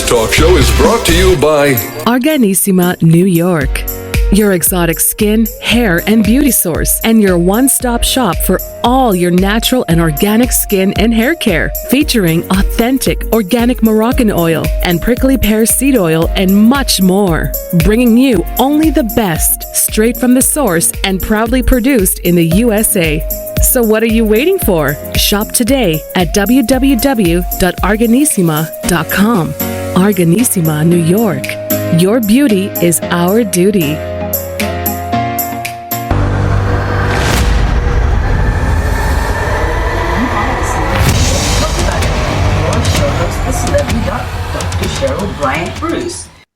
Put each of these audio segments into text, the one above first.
talk show is brought to you by Arganissima, New York. Your exotic skin, hair, and beauty source, and your one-stop shop for all your natural and organic skin and hair care, featuring authentic organic Moroccan oil and prickly pear seed oil and much more. Bringing you only the best, straight from the source and proudly produced in the USA. So what are you waiting for? Shop today at www.arganissima.com. Arganissima, New York. Your beauty is our duty.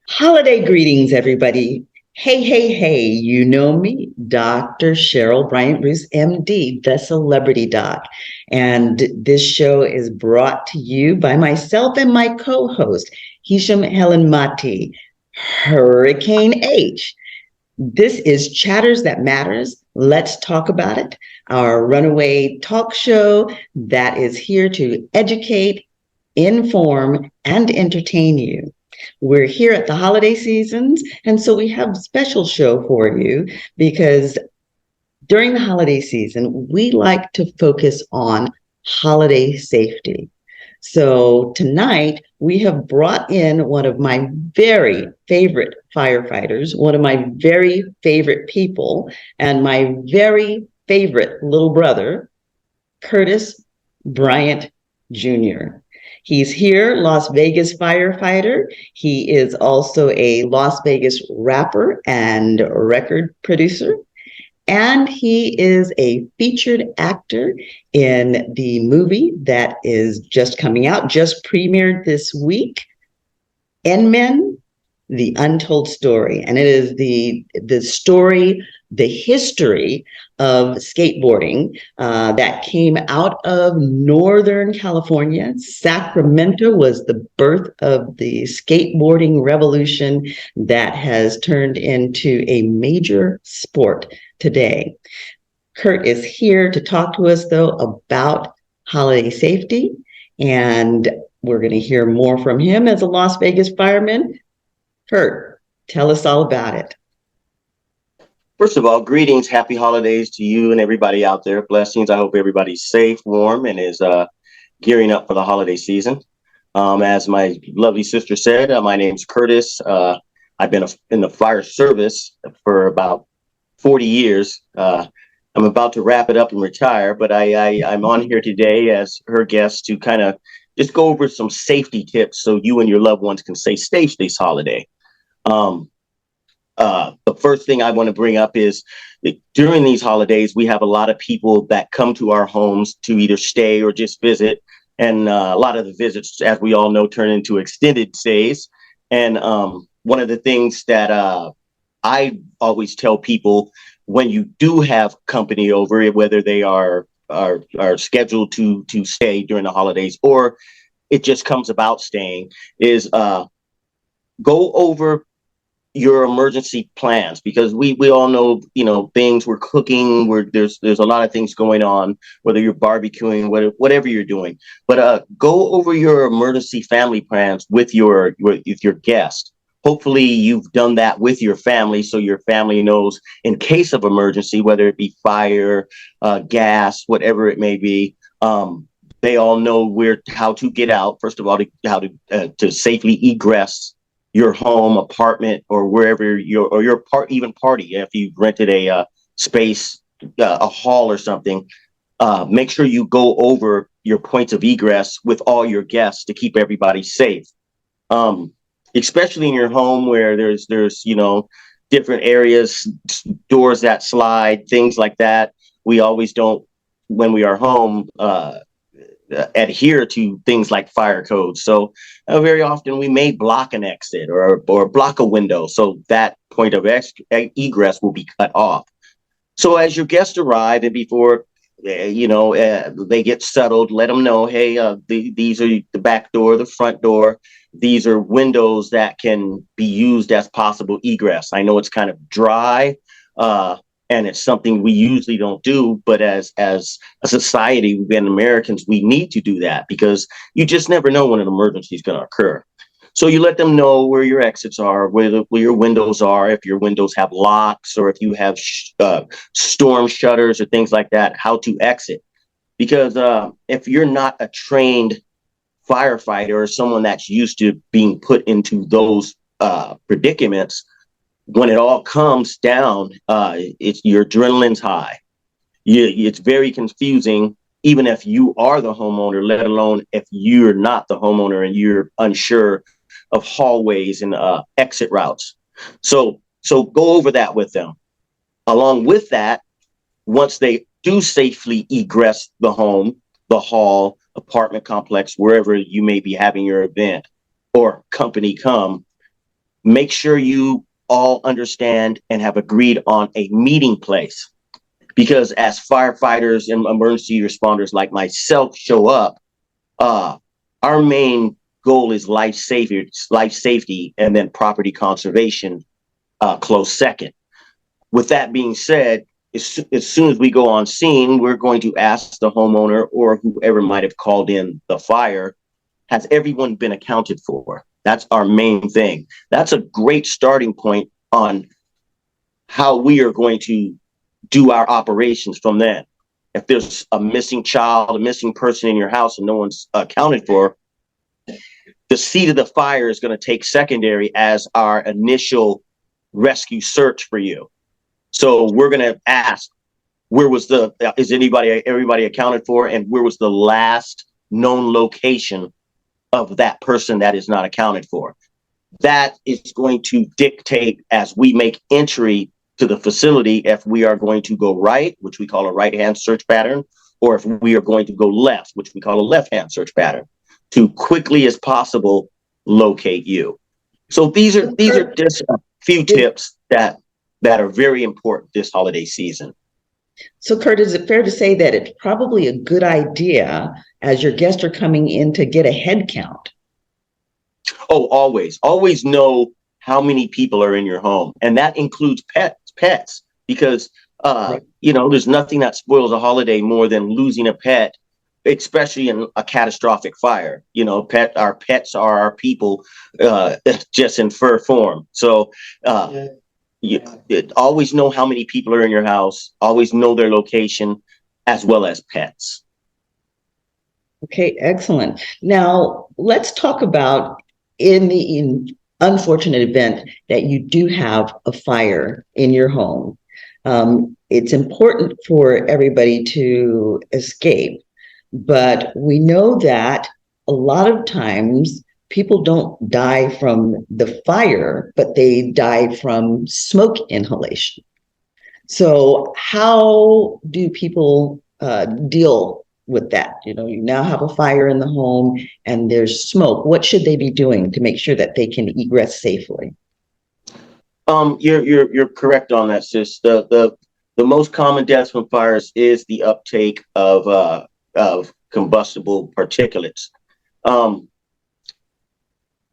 Holiday greetings, everybody. Hey, you know me, Dr. Cheryl Bryant Bruce, MD, the Celebrity Doc. And this show is brought to you by myself and my co-host, Hisham Helen Mati, Hurricane H. This is Chatters That Matters. Let's talk about it. Our runaway talk show that is here to educate, inform, and entertain you. We're here at the holiday seasons, and so we have a special show for you because during the holiday season, we like to focus on holiday safety. So tonight, we have brought in one of my very favorite firefighters, one of my very favorite people, and my very favorite little brother, Curtis Bryant Jr. He's here, Las Vegas firefighter. He is also a Las Vegas rapper and record producer. And he is a featured actor in the movie that is just coming out, just premiered this week, Men, The Untold Story. And it is the story, the history of skateboarding that came out of Northern California. Sacramento was the birth of the skateboarding revolution that has turned into a major sport today. Kurt is here to talk to us, though, about holiday safety, and we're going to hear more from him as a Las Vegas fireman. Kurt, tell us all about it. First of all, greetings, happy holidays to you and everybody out there. Blessings. I hope everybody's safe, warm, and is gearing up for the holiday season. As my lovely sister said, my name's Curtis. I've been in the fire service for about 40 years. I'm about to wrap it up and retire, but I'm on here today as her guest to kind of just go over some safety tips so you and your loved ones can stay safe this holiday. The first thing I want to bring up is that during these holidays, we have a lot of people that come to our homes to either stay or just visit. And a lot of the visits, as we all know, turn into extended stays. And one of the things that I always tell people when you do have company over, whether they are scheduled to stay during the holidays or it just comes about staying, is go over your emergency plans, because we all know, things we're cooking, there's a lot of things going on, whether you're barbecuing, whatever you're doing, but go over your emergency family plans with your guest. Hopefully you've done that with your family, so your family knows in case of emergency, whether it be fire, gas, whatever it may be, they all know how to get out. First of all, how to safely egress your home, apartment, or wherever even party. If you've rented a space, a hall or something, make sure you go over your points of egress with all your guests to keep everybody safe. Especially in your home where there's different areas, doors that slide, things like that. We always don't, when we are home, adhere to things like fire codes. So very often we may block an exit or block a window. So that point of egress will be cut off. So as your guests arrive and before, they get settled, let them know, hey, these are the back door, the front door. These are windows that can be used as possible egress. I know it's kind of dry, and it's something we usually don't do, but as a society, we've been Americans, we need to do that because you just never know when an emergency is going to occur. So you let them know where your exits are, where your windows are, if your windows have locks or if you have storm shutters or things like that, how to exit. Because if you're not a trained firefighter or someone that's used to being put into those predicaments, when it all comes down, it's your adrenaline's high. It's very confusing, even if you are the homeowner, let alone if you're not the homeowner and you're unsure of hallways and exit routes. So go over that with them. Along with that, once they do safely egress the home, the hall, apartment complex, wherever you may be having your event or company come, make sure you all understand and have agreed on a meeting place. Because as firefighters and emergency responders like myself show up, our main goal is life safety, and then property conservation close second. With that being said, as soon as we go on scene, we're going to ask the homeowner or whoever might have called in the fire, has everyone been accounted for? That's our main thing. That's a great starting point on how we are going to do our operations from then. If there's a missing child, a missing person in your house and no one's accounted for, the seat of the fire is going to take secondary as our initial rescue search for you. So we're going to ask, is everybody accounted for? And where was the last known location of that person that is not accounted for? That is going to dictate as we make entry to the facility if we are going to go right, which we call a right-hand search pattern, or if we are going to go left, which we call a left-hand search pattern, to quickly as possible locate you. So these are just a few tips that are very important this holiday season. So, Kurt, is it fair to say that it's probably a good idea as your guests are coming in to get a head count? Oh, always know how many people are in your home, and that includes pets, because right. There's nothing that spoils a holiday more than losing a pet, especially in a catastrophic fire. Our pets are our people, just in fur form. So you always know how many people are in your house, always know their location, as well as pets. Okay, excellent. Now let's talk about in the unfortunate event that you do have a fire in your home. It's important for everybody to escape, but we know that a lot of times people don't die from the fire, but they die from smoke inhalation. So how do people deal with that? You now have a fire in the home and there's smoke. What should they be doing to make sure that they can egress safely? You're correct on that, sis. The most common deaths from fires is the uptake of combustible particulates.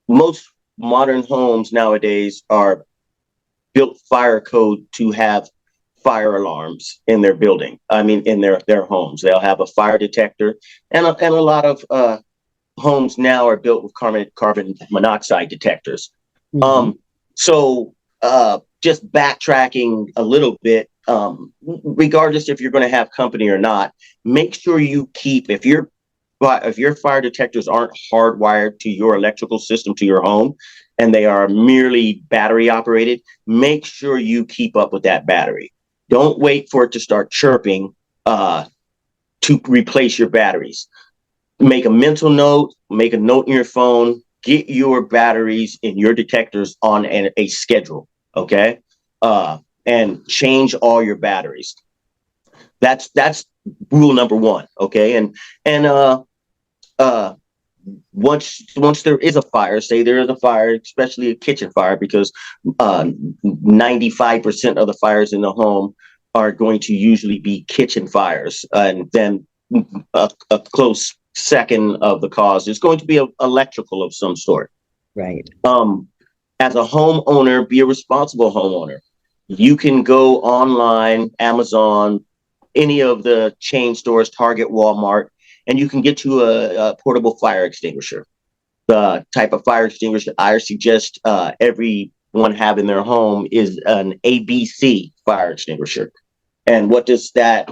Most modern homes nowadays are built fire code to have fire alarms in their building. In their homes, they'll have a fire detector, and a lot of homes now are built with carbon monoxide detectors. Mm-hmm. So just backtracking a little bit, regardless if you're going to have company or not, make sure you keep, if your fire detectors aren't hardwired to your electrical system, to your home, and they are merely battery operated, make sure you keep up with that battery. Don't wait for it to start chirping to replace your batteries. Make a mental note, make a note in your phone, get your batteries and your detectors on a schedule, okay? And change all your batteries. That's rule number one, okay? And once there is a fire, say there is a fire, especially a kitchen fire, because 95% of the fires in the home are going to usually be kitchen fires, and then a close second of the cause is going to be electrical of some sort. Right. As a homeowner, be a responsible homeowner. You can go online, Amazon, any of the chain stores, Target, Walmart, and you can get you a portable fire extinguisher. The type of fire extinguisher I suggest everyone have in their home is an ABC fire extinguisher. And what is that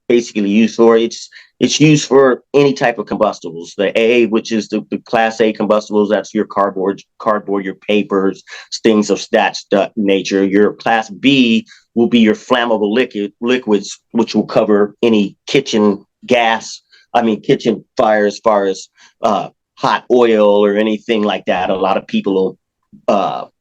basically used for? It's used for any type of combustibles. The A, which is the Class A combustibles, that's your cardboard, your papers, things of that nature. Your Class B will be your flammable liquids, which will cover any kitchen fire, as far as hot oil or anything like that. A lot of people will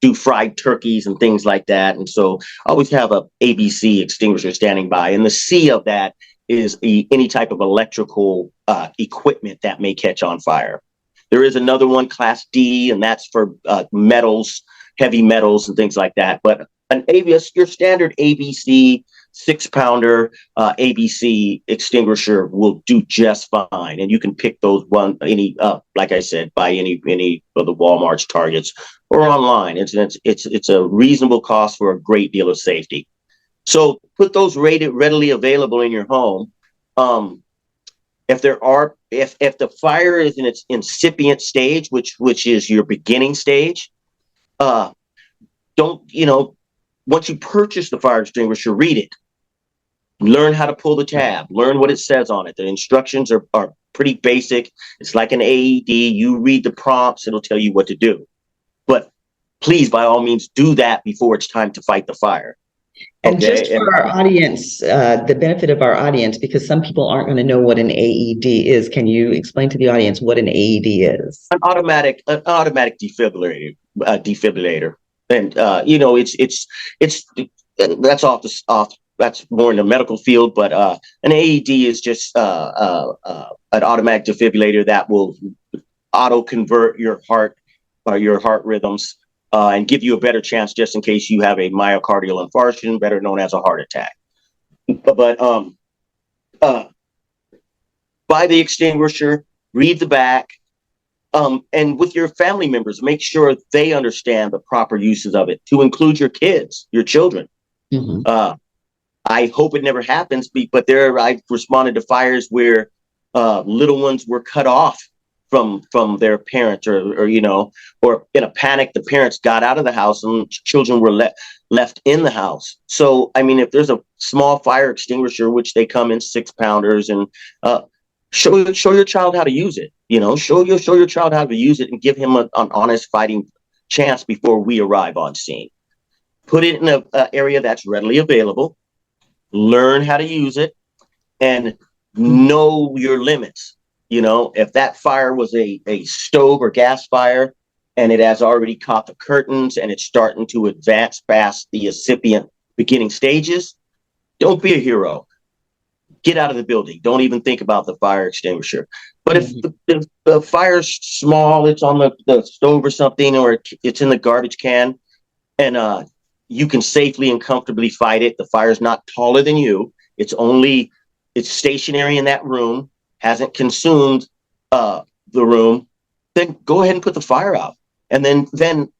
do fried turkeys and things like that. And so I always have a ABC extinguisher standing by. And the C of that is any type of electrical equipment that may catch on fire. There is another one, Class D, and that's for metals, heavy metals and things like that. But your standard ABC 6-pounder ABC extinguisher will do just fine. And you can pick those like I said, by any of the Walmart's, Targets, or online. It's a reasonable cost for a great deal of safety. So put those readily available in your home. If the fire is in its incipient stage, which is your beginning stage, once you purchase the fire extinguisher, read it. Learn how to pull the tab. Learn what it says on it. The instructions are pretty basic. It's like an AED. You read the prompts, it'll tell you what to do. But please, by all means, do that before it's time to fight the fire. And just for our audience, the benefit of our audience, because some people aren't going to know what an AED is, can you explain to the audience what an AED is? An automatic defibrillator. And that's more in the medical field, but an AED is just an automatic defibrillator that will auto convert your heart rhythms and give you a better chance, just in case you have a myocardial infarction, better known as a heart attack. But buy the extinguisher, read the back, and with your family members, make sure they understand the proper uses of it, to include your kids, your children. Mm-hmm. I hope it never happens, but I've responded to fires where little ones were cut off from their parents, or in a panic, the parents got out of the house and children were left in the house. So, I mean, if there's a small fire extinguisher, which they come in 6-pounders, and show your child how to use it. Show your child how to use it and give him an honest fighting chance before we arrive on scene. Put it in an area that's readily available. Learn how to use it and know your limits. If that fire was a stove or gas fire and it has already caught the curtains and it's starting to advance past the incipient beginning stages, don't be a hero. Get out of the building. Don't even think about the fire extinguisher. But if the fire's small, it's on the stove or something, or it's in the garbage can, and you can safely and comfortably fight it. The fire's not taller than you. It's stationary in that room, hasn't consumed the room. Then go ahead and put the fire out, and then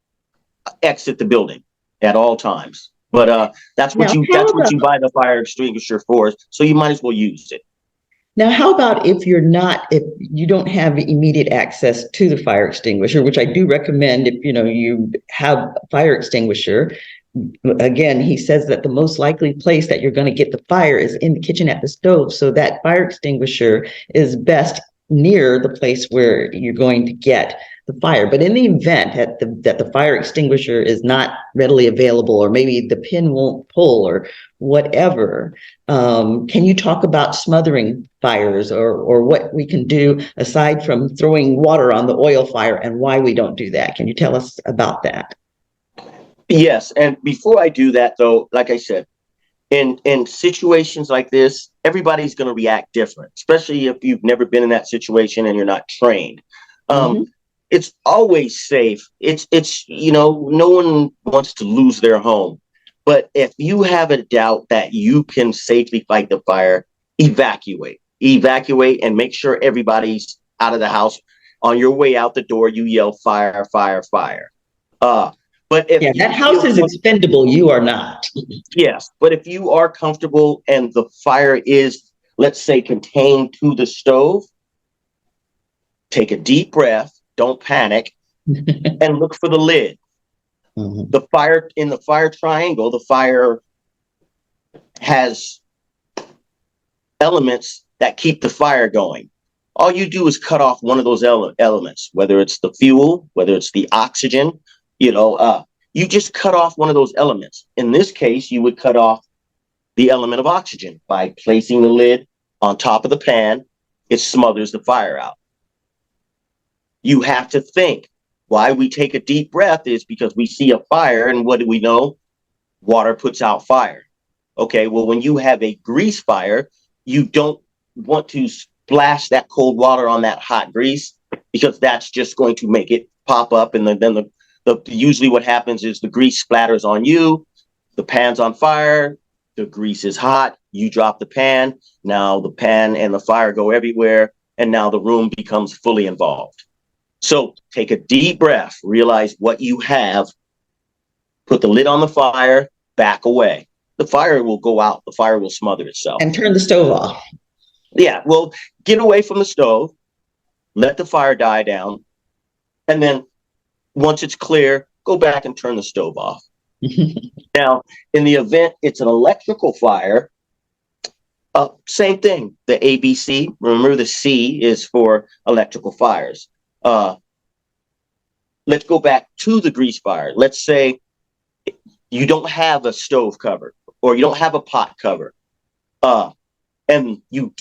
exit the building at all times. But that's what you buy the fire extinguisher for. So you might as well use it. Now, how about if you don't have immediate access to the fire extinguisher, which I do recommend if you have a fire extinguisher. Again, he says that the most likely place that you're going to get the fire is in the kitchen at the stove. So that fire extinguisher is best near the place where you're going to get the fire. But in the event that the fire extinguisher is not readily available, or maybe the pin won't pull or whatever, can you talk about smothering fires or what we can do aside from throwing water on the oil fire, and why we don't do that? Can you tell us about that? Yes. And before I do that, though, like I said, in situations like this, everybody's going to react different, especially if you've never been in that situation and you're not trained. It's always safe. It's no one wants to lose their home. But if you have a doubt that you can safely fight the fire, evacuate and make sure everybody's out of the house. On your way out the door, you yell fire, fire, fire. But if that house is expendable, you are not. Yes, but if you are comfortable and the fire is, let's say, contained to the stove, take a deep breath, don't panic, and look for the lid. Mhm. The fire in the fire triangle, the fire has elements that keep the fire going. All you do is cut off one of those elements, whether it's the fuel, whether it's the oxygen, you just cut off one of those elements. In this case, you would cut off the element of oxygen by placing the lid on top of the pan. It smothers the fire out. You have to think. Why we take a deep breath is because we see a fire, and what do we know? Water puts out fire. Okay, well, when you have a grease fire, you don't want to splash that cold water on that hot grease, because that's just going to make it pop up, and then the usually what happens is the grease splatters on you, the pan's on fire, the grease is hot, you drop the pan, now the pan and the fire go everywhere, and now the room becomes fully involved. So take a deep breath, realize what you have, put the lid on the fire, back away. The fire will go out, the fire will smother itself. And turn the stove off. Yeah, well, get away from the stove, let the fire die down, and then once it's clear, go back and turn the stove off. Now, in the event it's an electrical fire, same thing, the ABC, remember the C is for electrical fires. Let's go back to the grease fire. Let's say you don't have a stove cover, or you don't have a pot cover, and you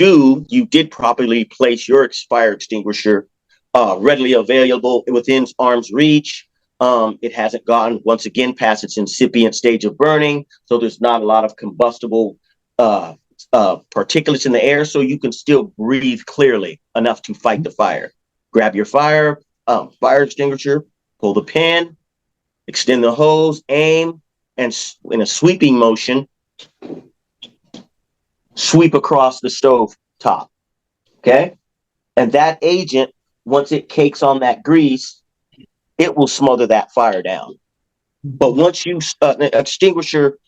did properly place your fire extinguisher readily available within arm's reach. It hasn't gone, once again, past its incipient stage of burning, so there's not a lot of combustible particulates in the air, so you can still breathe clearly enough to fight the fire. Grab your fire extinguisher, pull the pin, extend the hose, aim, and in a sweeping motion, sweep across the stove top. Okay? And that agent, once it cakes on that grease, it will smother that fire down. But once you extinguisher,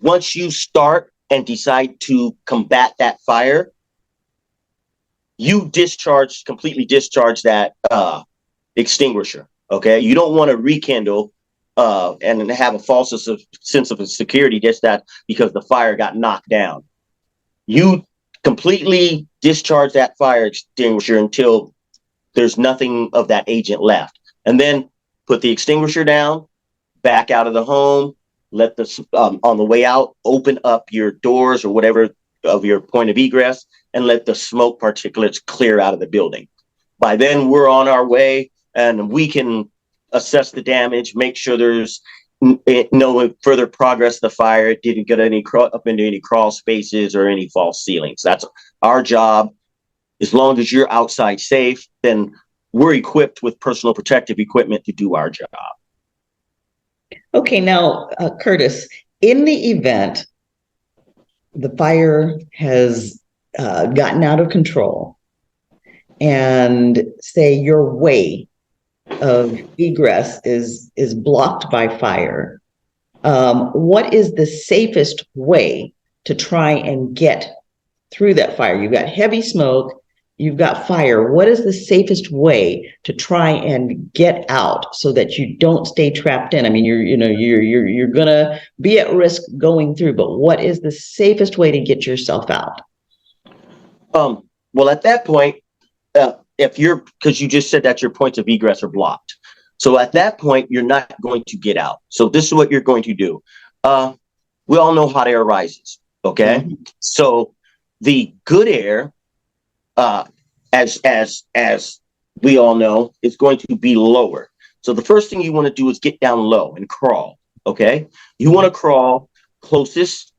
once you start and decide to combat that fire, you completely discharge that extinguisher. Okay, you don't want to rekindle and have a false sense of security just that because the fire got knocked down. You completely discharge that fire extinguisher until there's nothing of that agent left, and then put the extinguisher down, back out of the home, let the on the way out, open up your doors or whatever of your point of egress, and let the smoke particulates clear out of the building. By then, we're on our way, and we can assess the damage, make sure there's no further progress of the fire. It didn't get up into any crawl spaces or any false ceilings. That's our job. As long as you're outside safe, then we're equipped with personal protective equipment to do our job. Okay, now, Curtis, in the event the fire has gotten out of control, and say your way of egress is blocked by fire, what is the safest way to try and get through that fire? You've got heavy smoke, you've got fire. What is the safest way to try and get out so that you don't stay trapped in? I mean, you're gonna be at risk going through, but what is the safest way to get yourself out? Well, at that point, because you just said that your points of egress are blocked. So at that point, you're not going to get out. So this is what you're going to do. We all know hot air rises, okay? Mm-hmm. So the good air, as we all know, is going to be lower. So the first thing you want to do is get down low and crawl, okay? You want to crawl closest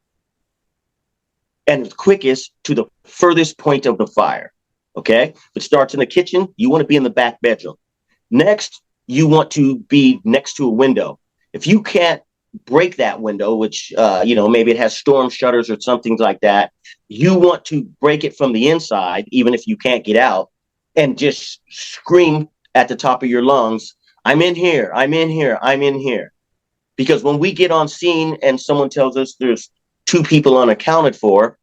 and quickest to the furthest point of the fire. Okay, if it starts in the kitchen, you want to be in the back bedroom. Next, you want to be next to a window. If you can't break that window, which maybe it has storm shutters or something like that, you want to break it from the inside, even if you can't get out, and just scream at the top of your lungs, "I'm in here, I'm in here, I'm in here." Because when we get on scene and someone tells us there's 2 people unaccounted for,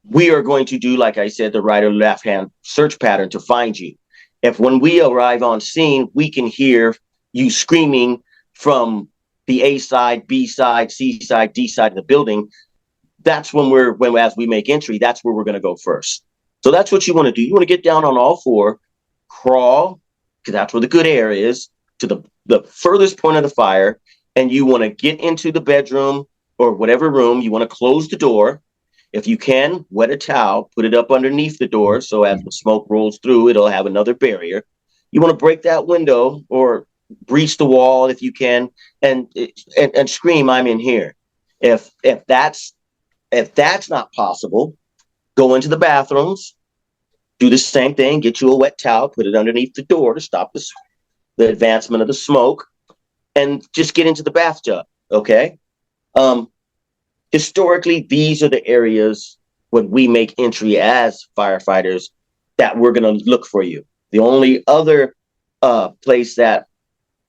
we are going to do, like I said, the right or left hand search pattern to find you. If when we arrive on scene, we can hear you screaming from the A side, B side, C side, D side of the building, that's as we make entry, that's where we're going to go first. So that's what you want to do. You want to get down on all four, crawl, because that's where the good air is, to the furthest point of the fire, and you want to get into the bedroom or whatever room. You want to close the door. If you can, wet a towel, put it up underneath the door, so as the smoke rolls through, it'll have another barrier. You want to break that window or breach the wall if you can, and scream, "I'm in here." If that's not possible, go into the bathrooms, do the same thing, get you a wet towel, put it underneath the door to stop the advancement of the smoke, and just get into the bathtub. Okay. Historically, these are the areas when we make entry as firefighters that we're going to look for you. The only other place that,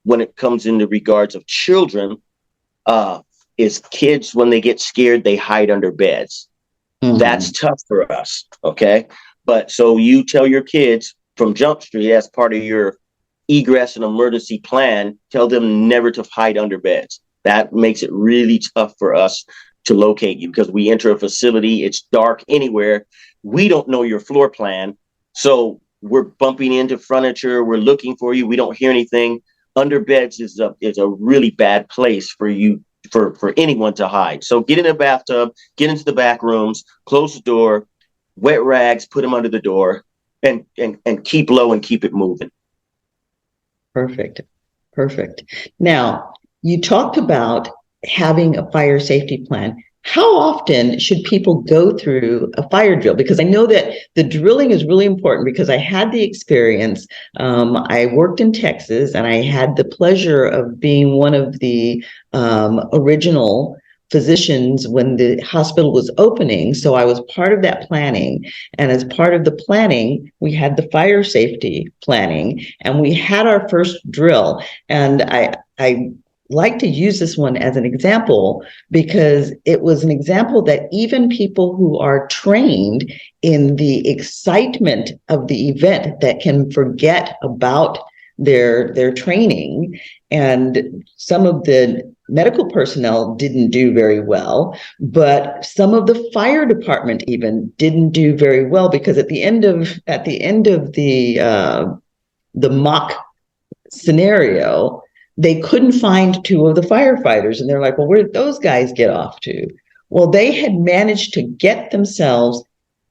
when it comes into regards of children, is kids, when they get scared, they hide under beds. Mm-hmm. That's tough for us. Okay. But so you tell your kids from Jump Street, as part of your egress and emergency plan, tell them never to hide under beds. That makes it really tough for us to locate you, because we enter a facility, it's dark anywhere. We don't know your floor plan. So we're bumping into furniture, we're looking for you, we don't hear anything. Under beds is a really bad place for you, for anyone to hide. So get in a bathtub, get into the back rooms, close the door, wet rags, put them under the door, and keep low and keep it moving. Perfect. Now, you talked about having a fire safety plan. How often should people go through a fire drill? Because I know that the drilling is really important, because I had the experience. I worked in Texas, and I had the pleasure of being one of the original physicians when the hospital was opening. So I was part of that planning. And as part of the planning, we had the fire safety planning, and we had our first drill. And I like to use this one as an example, because it was an example that even people who are trained in the excitement of the event, that can forget about their training. And some of the medical personnel didn't do very well, but some of the fire department even didn't do very well, because at the end of the mock scenario, they couldn't find two of the firefighters. And they're like, well, where did those guys get off to? Well, they had managed to get themselves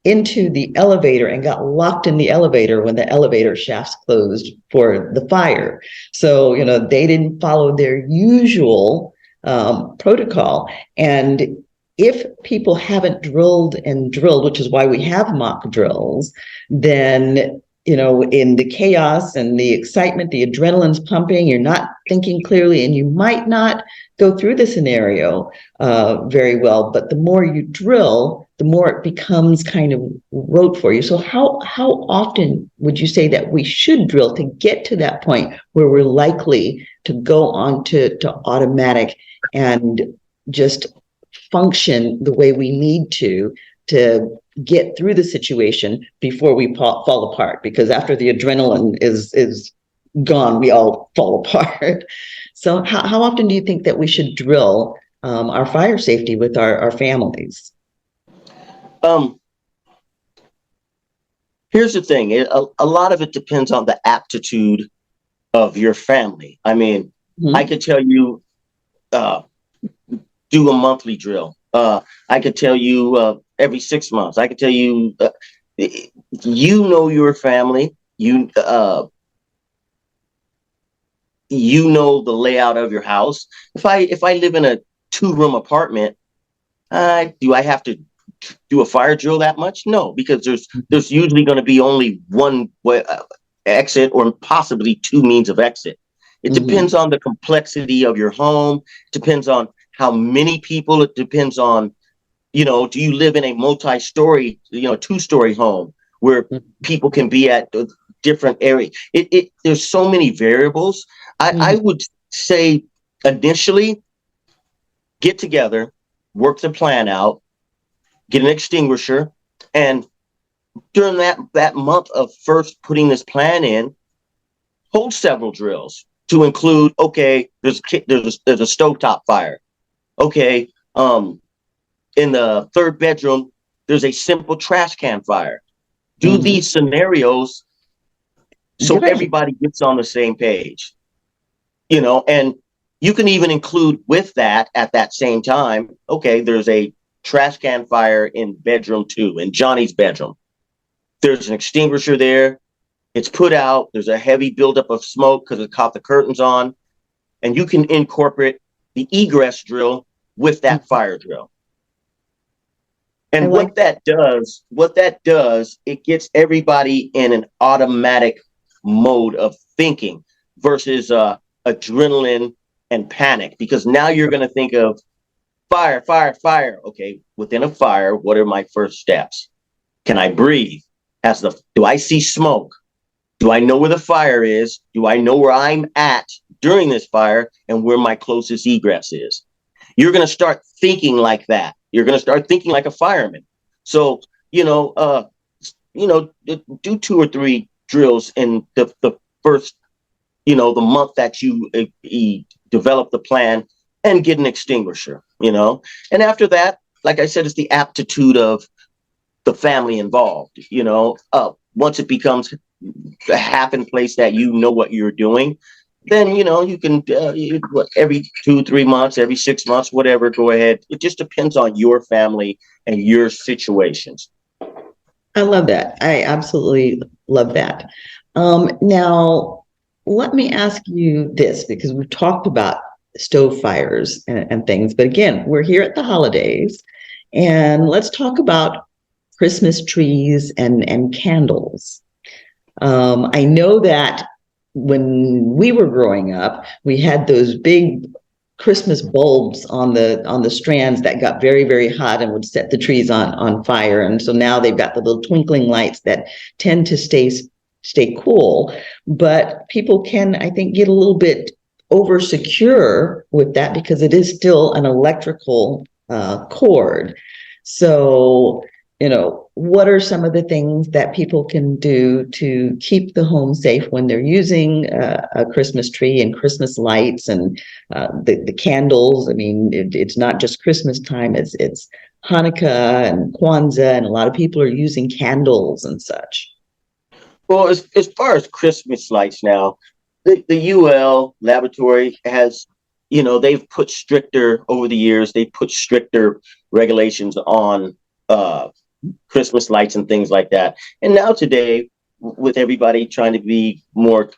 into the elevator and got locked in the elevator when the elevator shafts closed for the fire. So, they didn't follow their usual protocol. And if people haven't drilled, which is why we have mock drills, then in the chaos and the excitement, the adrenaline's pumping, you're not thinking clearly, and you might not go through the scenario very well. But the more you drill, the more it becomes kind of rote for you. So how often would you say that we should drill to get to that point where we're likely to go on to automatic and just function the way we need to get through the situation before we fall apart? Because after the adrenaline is gone, we all fall apart. So how often do you think that we should drill our fire safety with our families? Here's the thing. A lot of it depends on the aptitude of your family. I mean, I could tell you, do a monthly drill. I could tell you every 6 months. I could tell you, your family, you the layout of your house. If I live in a 2-room apartment, do I have to do a fire drill that much? No, because there's usually going to be only one way, exit, or possibly 2 means of exit. It depends on the complexity of your home. It depends on how many people. It depends on, do you live in a multi-story, 2-story home where people can be at different areas? There's so many variables. I would say initially, get together, work the plan out, get an extinguisher, and during that month of first putting this plan in, hold several drills to include, okay, there's a stovetop fire. Okay, in the third bedroom, there's a simple trash can fire. Do these scenarios so everybody gets on the same page, and you can even include with that at that same time, okay, there's a trash can fire in bedroom 2, in Johnny's bedroom. There's an extinguisher there. It's put out. There's a heavy buildup of smoke because it caught the curtains on. And you can incorporate the egress drill with that fire drill. And what that does, it gets everybody in an automatic mode of thinking versus adrenaline and panic, because now you're going to think of fire, fire, fire. Okay, within a fire, what are my first steps? Can I breathe? Do I see smoke? Do I know where the fire is? Do I know where I'm at during this fire and where my closest egress is? You're going to start thinking like that. You're going to start thinking like a fireman. So, do 2 or 3 drills in the first, the month that you develop the plan, and get an extinguisher, And after that, like I said, it's the aptitude of the family involved, once it becomes a happen place that you know what you're doing, then, you can, every 2-3 months, every 6 months, whatever, go ahead. It just depends on your family and your situations. I love that. I absolutely love that. Now, let me ask you this, because we've talked about stove fires and things, but again, we're here at the holidays, and let's talk about Christmas trees and candles. I know that when we were growing up, we had those big Christmas bulbs on the strands that got very, very hot and would set the trees on fire. And so now they've got the little twinkling lights that tend to stay cool. But people can, I think, get a little bit over secure with that because it is still an electrical cord. So, what are some of the things that people can do to keep the home safe when they're using a Christmas tree and Christmas lights and the candles? I mean, it's not just Christmas time, it's Hanukkah and Kwanzaa, and a lot of people are using candles and such. Well, as far as Christmas lights now, the UL laboratory has, they've put stricter, over the years, they put stricter regulations on Christmas lights and things like that. And now today, with everybody trying to be more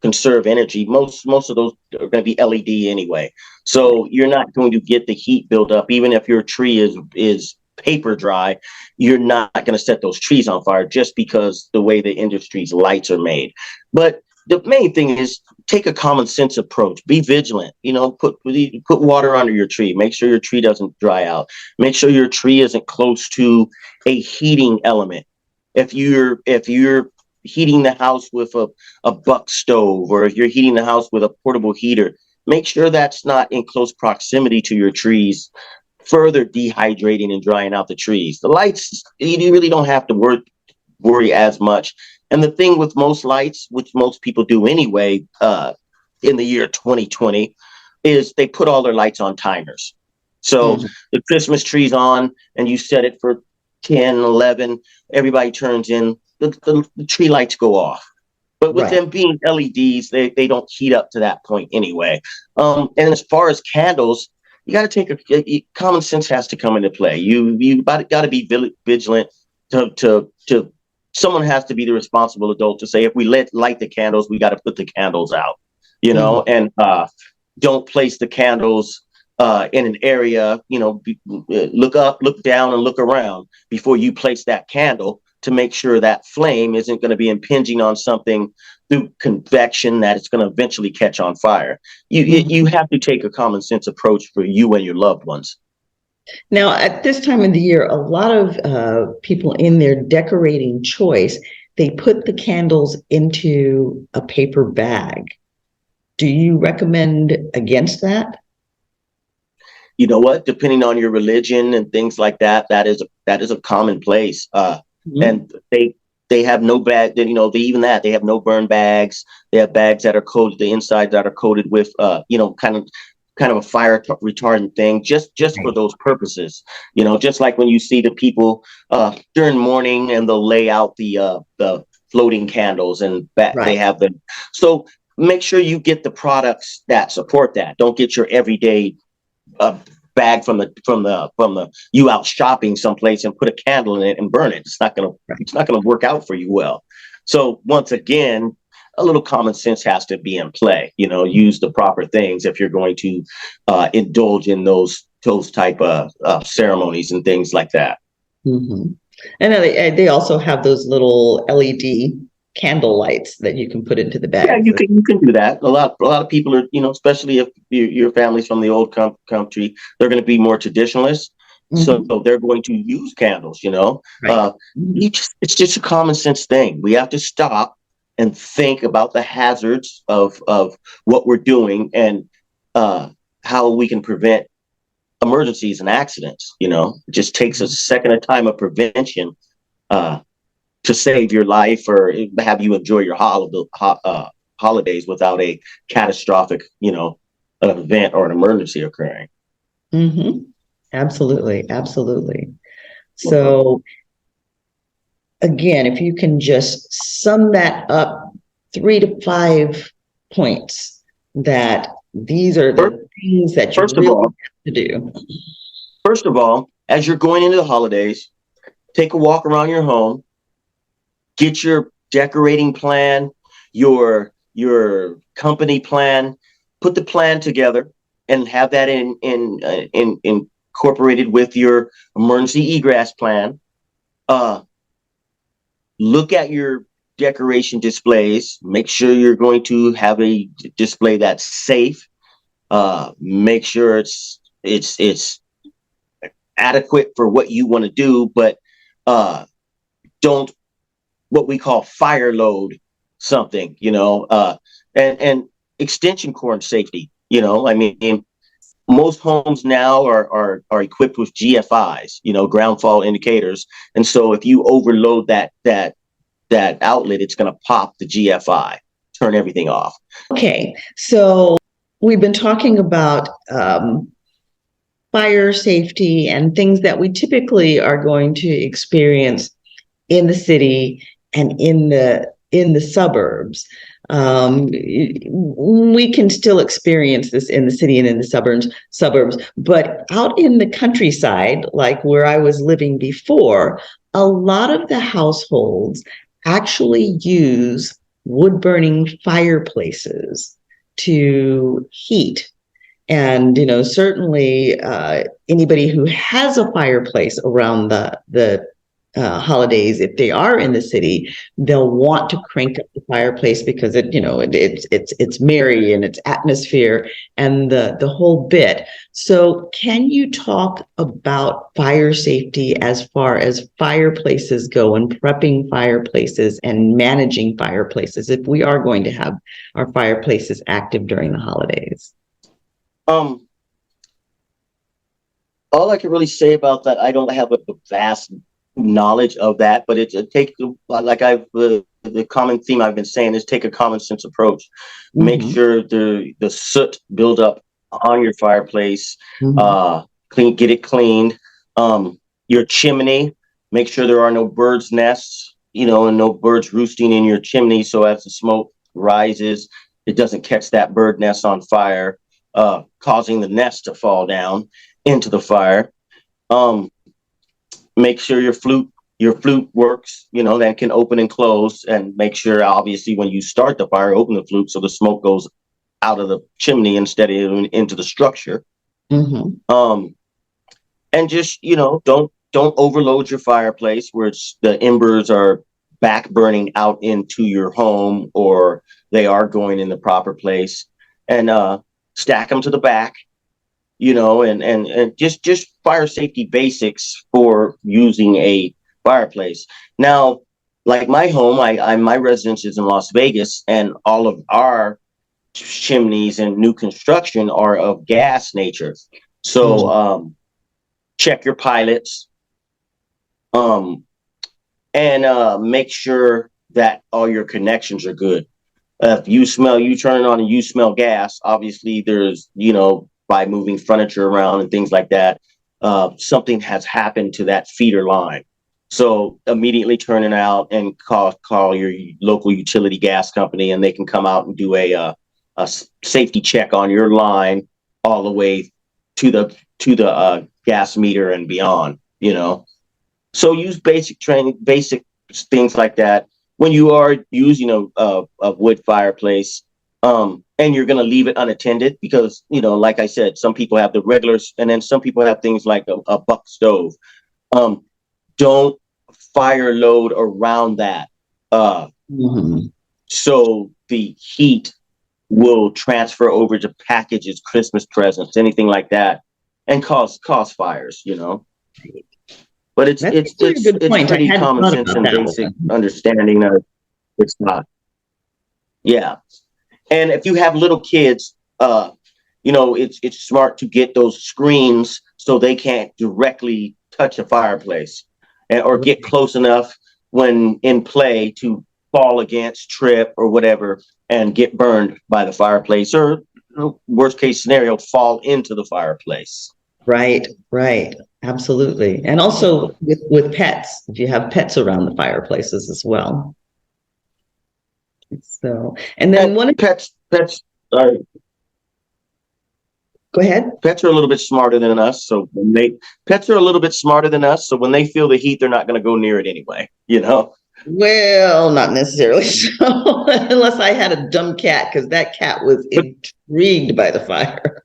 conserve energy, most of those are going to be LED anyway. So you're not going to get the heat buildup. Even if your tree is paper dry, you're not going to set those trees on fire just because the way the industry's lights are made. But the main thing is take a common sense approach. Be vigilant. Put water under your tree. Make sure your tree doesn't dry out. Make sure your tree isn't close to a heating element. If you're heating the house with a buck stove, or if you're heating the house with a portable heater, make sure that's not in close proximity to your trees, further dehydrating and drying out the trees. The lights, you really don't have to worry as much. And the thing with most lights, which most people do anyway, in the year 2020, is they put all their lights on timers. So the Christmas tree's on and you set it for 10, 11, everybody turns in, the tree lights go off. But with them being LEDs, they don't heat up to that point anyway. And as far as candles, you got to take common sense has to come into play. You got to be vigilant to someone has to be the responsible adult to say, if we light the candles, we got to put the candles out, and don't place the candles in an area, look up, look down, and look around before you place that candle to make sure that flame isn't going to be impinging on something through convection that it's going to eventually catch on fire. You have to take a common sense approach for you and your loved ones. Now, at this time of the year, a lot of people in their decorating choice, they put the candles into a paper bag. Do you recommend against that? You know what? Depending on your religion and things like that, that is a commonplace. and they have no bag. They have no burn bags. They have bags that are coated, the inside that are coated with kind of a fire retardant thing, just for Right. those purposes. Just like when you see the people during morning and they'll lay out the floating candles and they Right. have them. So make sure you get the products that support that. Don't get your everyday bag from the you out shopping someplace and put a candle in it and burn it. It's not gonna work out for you well. So once again, a little common sense has to be in play. Use the proper things if you're going to indulge in those type of ceremonies and things like that. Mm-hmm. And they also have those little LED candle lights that you can put into the Yeah, bags. you can do that. A lot of people are, especially if your family's from the old country, they're going to be more traditionalists, so Mm-hmm. they're going to use candles. Right. Mhm. It's just a common sense thing. We have to stop and think about the hazards of what we're doing and how we can prevent emergencies and accidents. It just takes a second of time of prevention uh, to save your life or have you enjoy your holidays without a catastrophic, event or an emergency occurring. Mm-hmm. Absolutely. Absolutely. Mhm. So again, if you can just sum that up, 3 to 5 points that these are First, the things that you first of really all, have to do. as you're going into the holidays, take a walk around your home, get your decorating plan, your company plan, put the plan together, and have that in incorporated with your emergency egress plan. Uh, Look at your decoration displays. Make sure you're going to have a display that's safe. Make sure it's adequate for what you want to do, but don't what we call fire load something, and extension cord safety. I mean, most homes now are equipped with GFIs, ground fault indicators, and so if you overload that outlet, it's going to pop the GFI, turn everything off. Okay, so we've been talking about fire safety and things that we typically are going to experience in the city and in the suburbs. We can still experience this in the city and in the suburbs, but out in the countryside, like where I was living before, a lot of the households actually use wood burning fireplaces to heat. And certainly anybody who has a fireplace around the holidays, if they are in the city, they'll want to crank up the fireplace because it's merry and it's atmosphere and the whole bit. So, can you talk about fire safety as far as fireplaces go and prepping fireplaces and managing fireplaces if we are going to have our fireplaces active during the holidays? Um, all I can really say about that, I don't have a vast knowledge of that, but it take like the common theme I've been saying is take a common sense approach. Make Mm-hmm. sure the soot build up on your fireplace. Mm-hmm. Get it cleaned. Your chimney, make sure there are no birds' nests, and no birds roosting in your chimney. So as the smoke rises, it doesn't catch that bird nest on fire, causing the nest to fall down into the fire. Make sure your flute works, that can open and close, and make sure obviously when you start the fire, open the flute so the smoke goes out of the chimney instead of into the structure. Mm-hmm. And just, don't overload your fireplace where the embers are back burning out into your home, or they are going in the proper place, and stack them to the back, and just fire safety basics for using a fireplace. Now, like my home, my residence is in Las Vegas, and all of our chimneys and new construction are of gas nature. So check your pilots. Um, and make sure that all your connections are good. If you turn it on and you smell gas, obviously there's, by moving furniture around and things like that, something has happened to that feeder line. So immediately turn it out and call your local utility gas company, and they can come out and do a safety check on your line all the way to the gas meter and beyond. So use basic training, basic things like that when you are using a wood fireplace, and you're going to leave it unattended because, like I said, some people have the regulars, and then some people have things like a buck stove. Don't fire load around that. So the heat will transfer over to packages, Christmas presents, anything like that, and cause fires, But it's pretty common sense and basic understanding of it's not. Yeah. And if you have little kids, it's smart to get those screens so they can't directly touch a fireplace or get close enough when in play to fall against, trip, or whatever, and get burned by the fireplace, or worst case scenario, fall into the fireplace. Right. Absolutely. And also with pets, if you have pets around the fireplaces as well. So, and then pets, go ahead. Pets are a little bit smarter than us. So when they feel the heat, they're not going to go near it anyway, Well, not necessarily so, unless I had a dumb cat, because that cat was intrigued by the fire.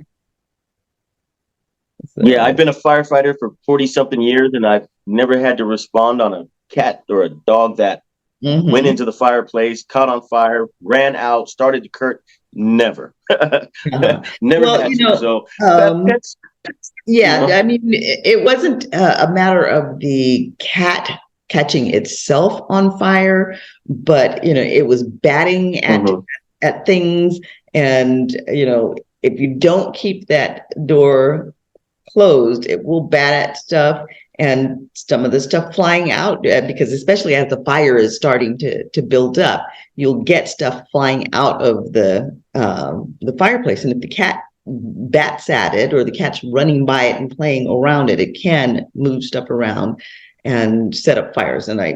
So. Yeah, I've been a firefighter for 40-something years, and I've never had to respond on a cat or a dog that went into the fireplace, caught on fire, ran out, started to curt. Never. Never had to. So pets, I mean, it wasn't a matter of the cat catching itself on fire, but it was batting at things, and if you don't keep that door closed, it will bat at stuff, and some of the stuff flying out, because especially as the fire is starting to build up, you'll get stuff flying out of the fireplace, and if the cat bats at it, or the cat's running by it and playing around it, it can move stuff around and set up fires. And I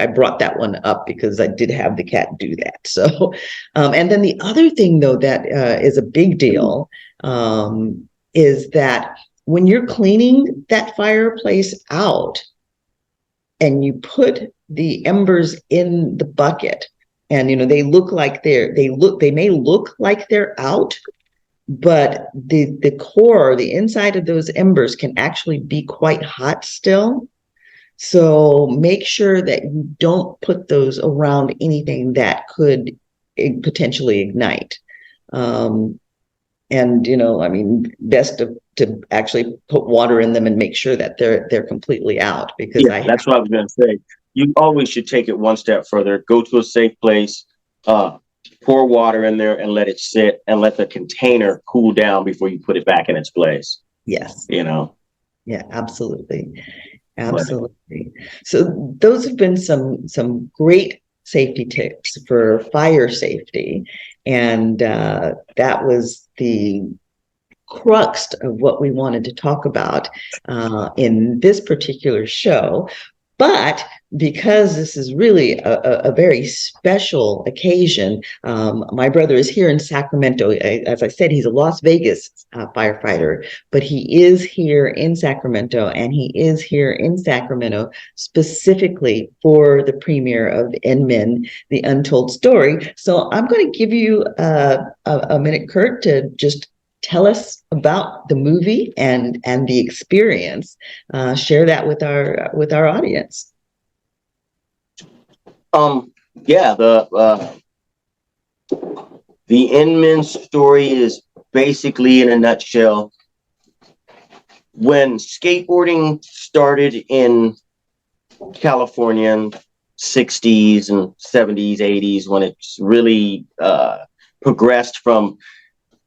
brought that one up because I did have the cat do that. So, and then the other thing though that is a big deal is that when you're cleaning that fireplace out and you put the embers in the bucket, and they may look like they're out, but the core, the inside of those embers can actually be quite hot still. So make sure that you don't put those around anything that could potentially ignite. Best to actually put water in them and make sure that they're completely out, because that's what I was going to say. You always should take it one step further. Go to a safe place, pour water in there, and let it sit, and let the container cool down before you put it back in its place. Yes. Yeah, absolutely. So those have been some great safety tips for fire safety, and that was the crux of what we wanted to talk about in this particular show. But because this is really a very special occasion, my brother is here in Sacramento. As I said, he's a Las Vegas firefighter, but he is here in Sacramento, and he is here in Sacramento specifically for the premiere of NMN, The Untold Story. So I'm going to give you a minute, Curt, to just tell us about the movie and the experience. Share that with our audience. The Inman story is basically, in a nutshell, when skateboarding started in California in 60s and 70s, 80s, when it's really progressed from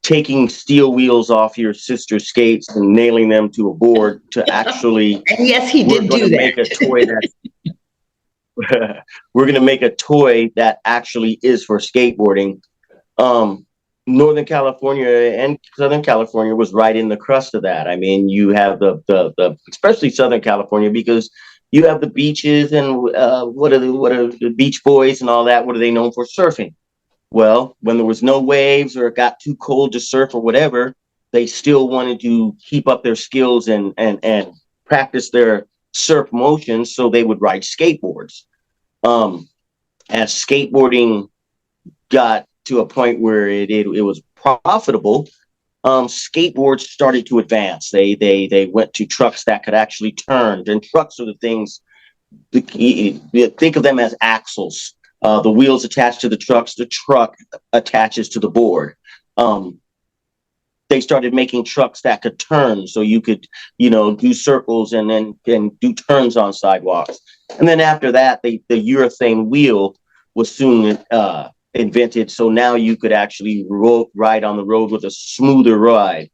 taking steel wheels off your sister's skates and nailing them to a board to actually yes, he did do that. Make a toy that we're going to make a toy that actually is for skateboarding. Northern California and Southern California was right in the crust of that. I mean, you have the especially Southern California, because you have the beaches and what are the Beach Boys and all that? What are they known for? Surfing. Well, when there was no waves or it got too cold to surf or whatever, they still wanted to keep up their skills and practice their surf motions, so they would ride skateboards. As skateboarding got to a point where it was profitable, skateboards started to advance. They went to trucks that could actually turn, and trucks are the things. Think of them as axles. The wheels attached to the trucks. The truck attaches to the board. They started making trucks that could turn, so you could, do circles and then do turns on sidewalks. And then after that, the urethane wheel was soon invented, so now you could actually ride on the road with a smoother ride.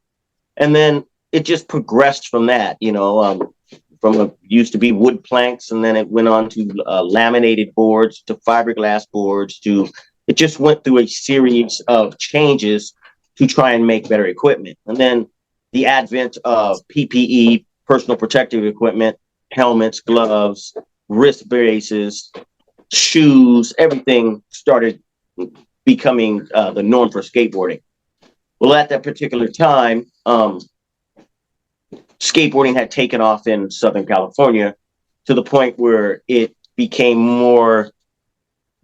And then it just progressed from that, used to be wood planks, and then it went on to laminated boards, to fiberglass boards, it just went through a series of changes to try and make better equipment. And then the advent of PPE, personal protective equipment, helmets, gloves, wrist braces, shoes, everything started becoming the norm for skateboarding. Well, at that particular time, skateboarding had taken off in Southern California to the point where it became more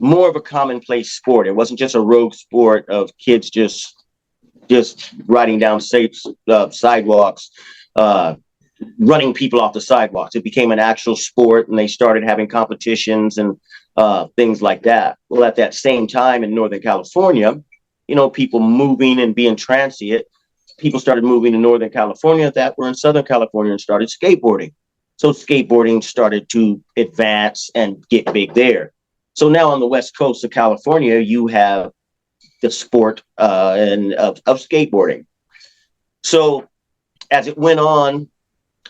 of a commonplace sport. It wasn't just a rogue sport of kids just riding down sidewalks, running people off the sidewalks. It became an actual sport, and they started having competitions and things like that. Well, at that same time in Northern California, people moving and being transient, people started moving to Northern California that were in Southern California and started skateboarding. So skateboarding started to advance and get big there. So now on the West Coast of California, you have the sport of skateboarding. So as it went on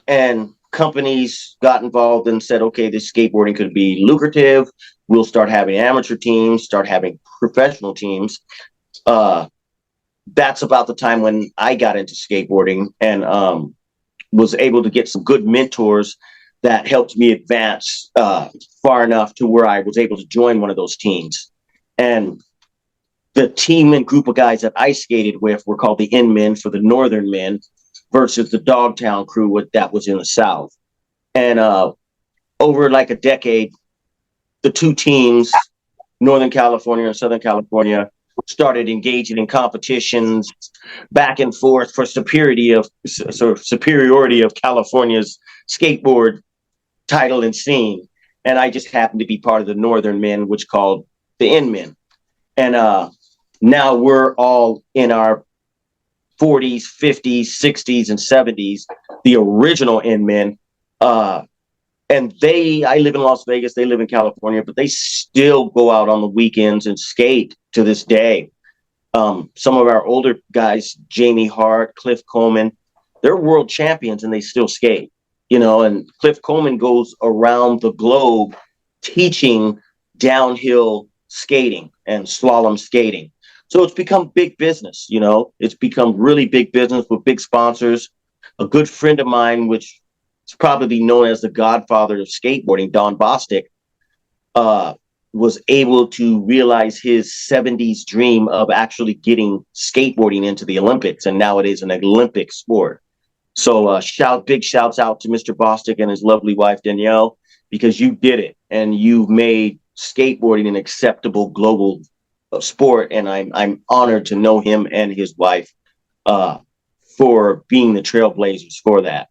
and companies got involved and said, okay, this skateboarding could be lucrative, we'll start having amateur teams, start having professional teams. That's about the time when I got into skateboarding and was able to get some good mentors that helped me advance far enough to where I was able to join one of those teams. And the team and group of guys that I skated with were called the In-Men for the Northern men versus the Dogtown crew that was in the South. And over like a decade, the two teams, Northern California and Southern California, started engaging in competitions back and forth for superiority of California's skateboard title and scene. And I just happened to be part of the Northern men, which called the In-Men. And now we're all in our 40s, 50s, 60s, and 70s, the original In-Men. And I live in Las Vegas, they live in California, but they still go out on the weekends and skate to this day. Some of our older guys, Jamie Hart, Cliff Coleman, they're world champions and they still skate, and Cliff Coleman goes around the globe teaching downhill skating and slalom skating. So it's become big business, it's become really big business with big sponsors. A good friend of mine, which is probably known as the godfather of skateboarding, Don Bostic, was able to realize his 70s dream of actually getting skateboarding into the Olympics. And now it is an Olympic sport. So big shouts out to Mr. Bostic and his lovely wife, Danielle, because you did it and you've made skateboarding an acceptable global sport. And I'm honored to know him and his wife for being the trailblazers for that.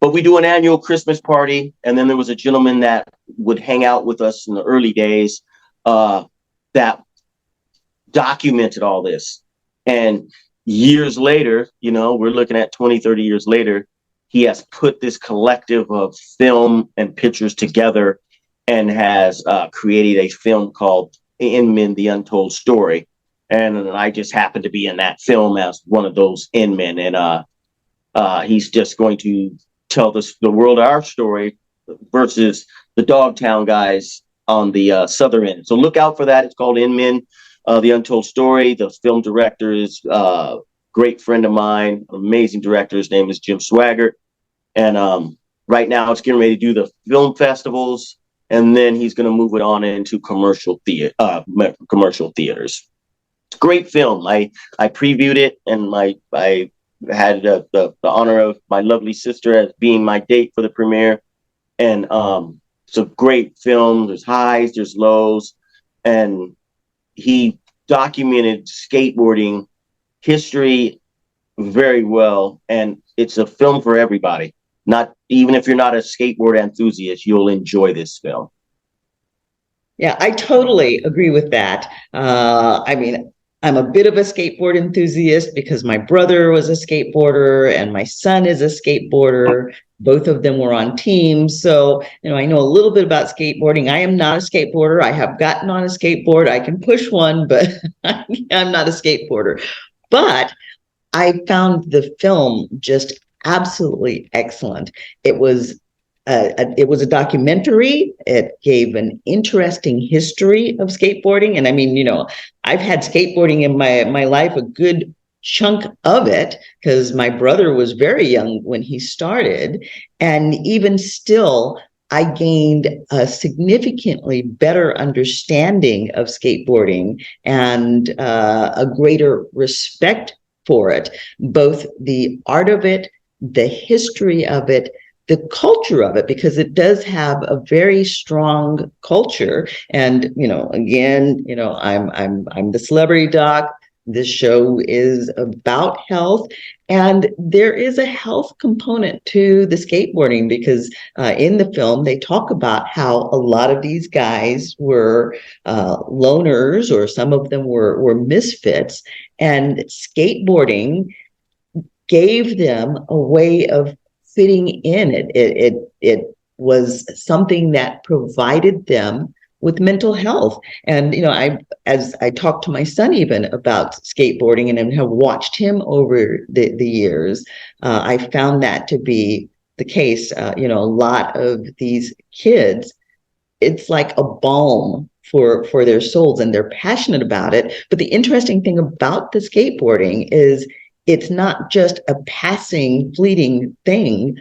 But we do an annual Christmas party. And then there was a gentleman that would hang out with us in the early days that documented all this. And years later, we're looking at 20, 30 years later, he has put this collective of film and pictures together and has created a film called In-Men, The Untold Story. And I just happened to be in that film as one of those In-Men. And he's just going to tell the world our story versus the Dogtown guys on the southern end. So look out for that. It's called Inmen, The Untold Story. The film director is a great friend of mine, amazing director. His name is Jim Swaggart. And right now it's getting ready to do the film festivals, and then he's going to move it on into commercial theaters. Great film. I previewed it, and I had the honor of my lovely sister as being my date for the premiere. And it's a great film. There's highs, there's lows, and he documented skateboarding history very well. And it's a film for everybody. Not even if you're not a skateboard enthusiast, you'll enjoy this film. Yeah, I totally agree with that. I mean, I'm a bit of a skateboard enthusiast because my brother was a skateboarder and my son is a skateboarder. Both of them were on teams. So, I know a little bit about skateboarding. I am not a skateboarder. I have gotten on a skateboard. I can push one, but I'm not a skateboarder. But I found the film just absolutely excellent. It was a documentary. It gave an interesting history of skateboarding. And I mean, I've had skateboarding in my life, a good chunk of it, because my brother was very young when he started. And even still, I gained a significantly better understanding of skateboarding and a greater respect for it, both the art of it, the history of it, the culture of it, because it does have a very strong culture. And again, I'm the celebrity doc. This show is about health, and there is a health component to the skateboarding, because in the film they talk about how a lot of these guys were loners, or some of them were misfits, and skateboarding gave them a way of fitting in. It was something that provided them with mental health. And as I talked to my son even about skateboarding and have watched him over the years, I found that to be the case. A lot of these kids, it's like a balm for their souls, and they're passionate about it. But the interesting thing about the skateboarding is it's not just a passing, fleeting thing.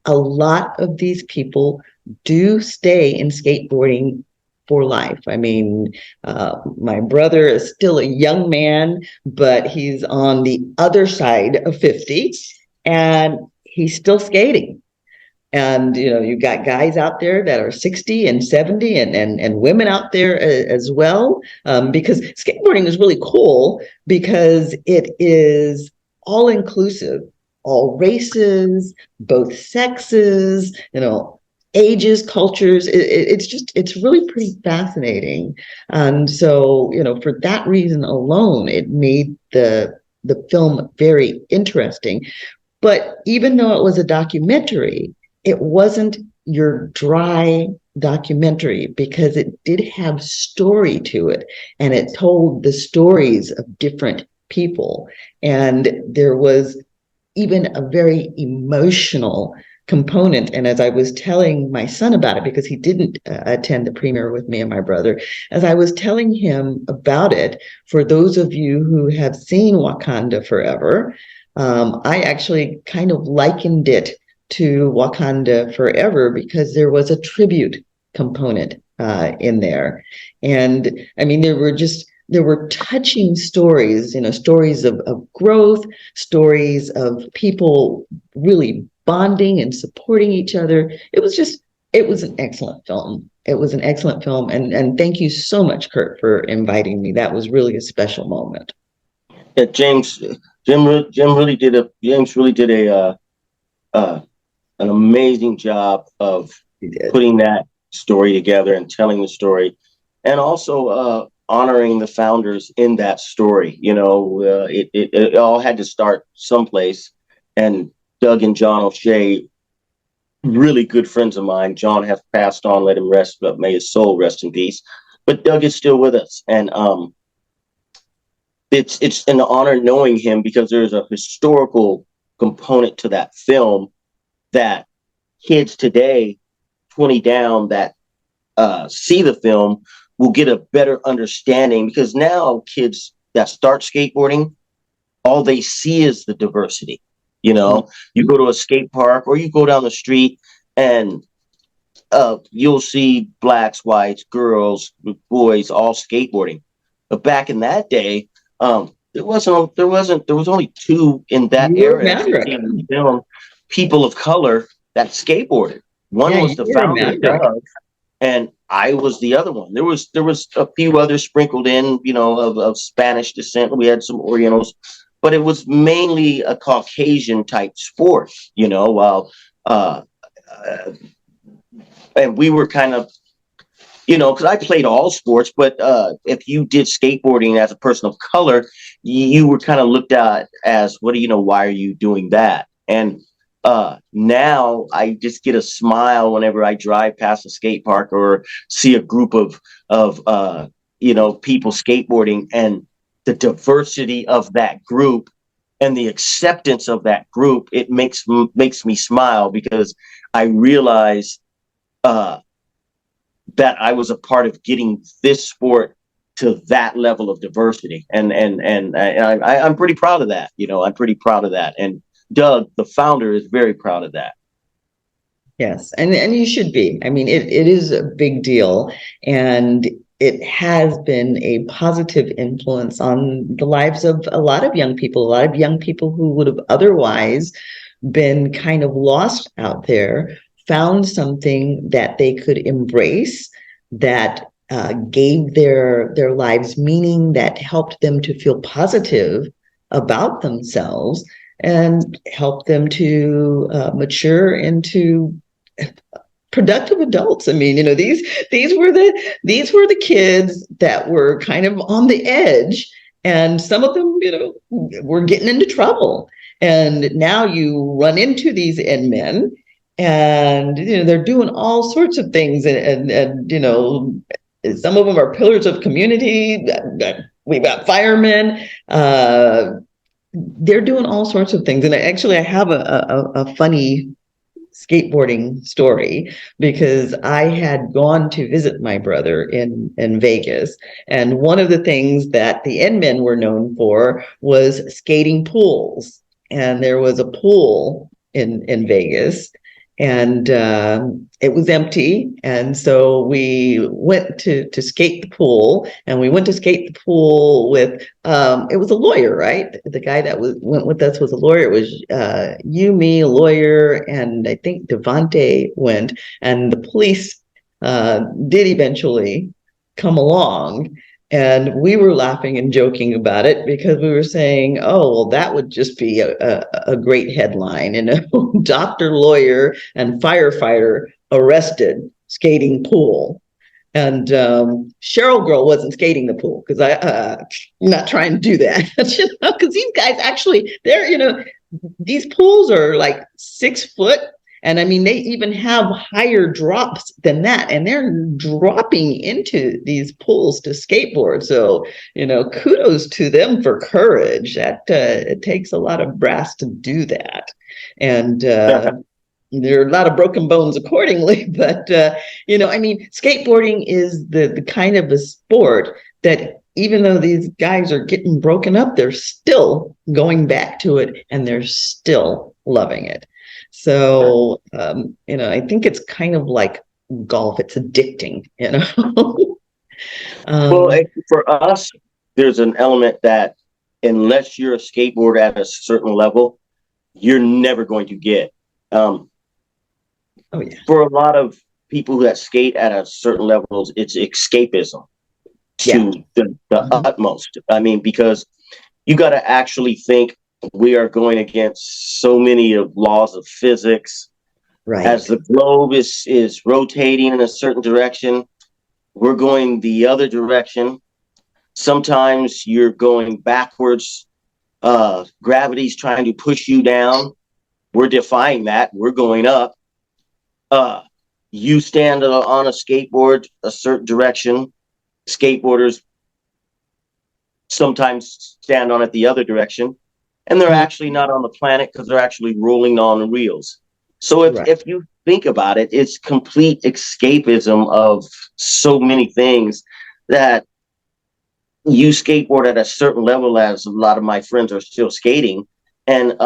A lot of these people do stay in skateboarding for life. I mean, my brother is still a young man, but he's on the other side of 50, and he's still skating. And you've got guys out there that are 60 and 70, and women out there as well, because skateboarding is really cool because it is all inclusive, all races, both sexes, ages, cultures. It's really pretty fascinating. And so, for that reason alone, it made the film very interesting. But even though it was a documentary, it wasn't your dry documentary, because it did have story to it, and it told the stories of different people. And there was even a very emotional component. And as I was telling my son about it, because he didn't attend the premiere with me and my brother, as I was telling him about it, for those of you who have seen Wakanda Forever, I actually kind of likened it to Wakanda Forever, because there was a tribute component in there. And I mean, there were touching stories, stories of growth, stories of people really bonding and supporting each other. It was an excellent film. It was an excellent film. And thank you so much, Curt, for inviting me. That was really a special moment. Yeah, James really did an amazing job of putting that story together and telling the story, and also honoring the founders in that story. It all had to start someplace, and Doug and John O'Shea, really good friends of mine. John has passed on, let him rest, but may his soul rest in peace. But Doug is still with us, and it's an honor knowing him, because there's a historical component to that film that kids today, 20 down, that see the film will get a better understanding, because now kids that start skateboarding, all they see is the diversity. You go to a skate park or you go down the street and you'll see blacks, whites, girls, boys all skateboarding. But back in that day, there was only two in that You era, as you remember. see in the film, people of color that skateboarded. One Yeah, was the you founder, remember. Doug, and I was the other one. There was a few others sprinkled in, of Spanish descent. We had some Orientals, but it was mainly a Caucasian type sport, while and we were kind of, because I played all sports, but if you did skateboarding as a person of color, you were kind of looked at as, what do you know, why are you doing that? And now I just get a smile whenever I drive past a skate park or see a group of people skateboarding, and the diversity of that group and the acceptance of that group. It makes me smile, because I realize that I was a part of getting this sport to that level of diversity, and I'm pretty proud of that. I'm pretty proud of that, and Doug, the founder, is very proud of that. Yes, and you should be. I mean, it is a big deal, and it has been a positive influence on the lives of a lot of young people who would have otherwise been kind of lost out there, found something that they could embrace, that gave their lives meaning, that helped them to feel positive about themselves, and helped them to mature into productive adults. I mean, these were the kids that were kind of on the edge, and some of them, were getting into trouble. And now you run into these end men, and they're doing all sorts of things, and some of them are pillars of community. We've got firemen. They're doing all sorts of things, and I have a funny skateboarding story, because I had gone to visit my brother in Vegas, and one of the things that the End Men were known for was skating pools, and there was a pool in Vegas, and it was empty, and so we went to skate the pool, and we went to skate the pool with it was a lawyer, right? The guy that went with us was a lawyer. It was you, me, a lawyer, and I think Devante went, and the police did eventually come along. And we were laughing and joking about it, because we were saying, oh, well, that would just be a great headline. Doctor, lawyer, and firefighter arrested skating pool. And Cheryl Girl wasn't skating the pool, because I'm not trying to do that. Because these guys actually, these pools are like 6 foot. And I mean, they even have higher drops than that, and they're dropping into these pools to skateboard. So, kudos to them for courage. That it takes a lot of brass to do that. And there are a lot of broken bones accordingly. But, I mean, skateboarding is the kind of a sport that, even though these guys are getting broken up, they're still going back to it, and they're still loving it. So, I think it's kind of like golf. It's addicting, Well, for us, there's an element that, unless you're a skateboarder at a certain level, you're never going to get. Oh, yeah. For a lot of people that skate at a certain levels, it's escapism to the utmost. I mean, because you got to actually think, we are going against so many of laws of physics. Right. As the globe is rotating in a certain direction, we're going the other direction. Sometimes you're going backwards. Gravity's trying to push you down. We're defying that. We're going up. You stand on a skateboard a certain direction. Skateboarders sometimes stand on it the other direction. And they're actually not on the planet, because they're actually rolling on the wheels. So Right. if you think about it, it's complete escapism of so many things that you skateboard at a certain level, as a lot of my friends are still skating, and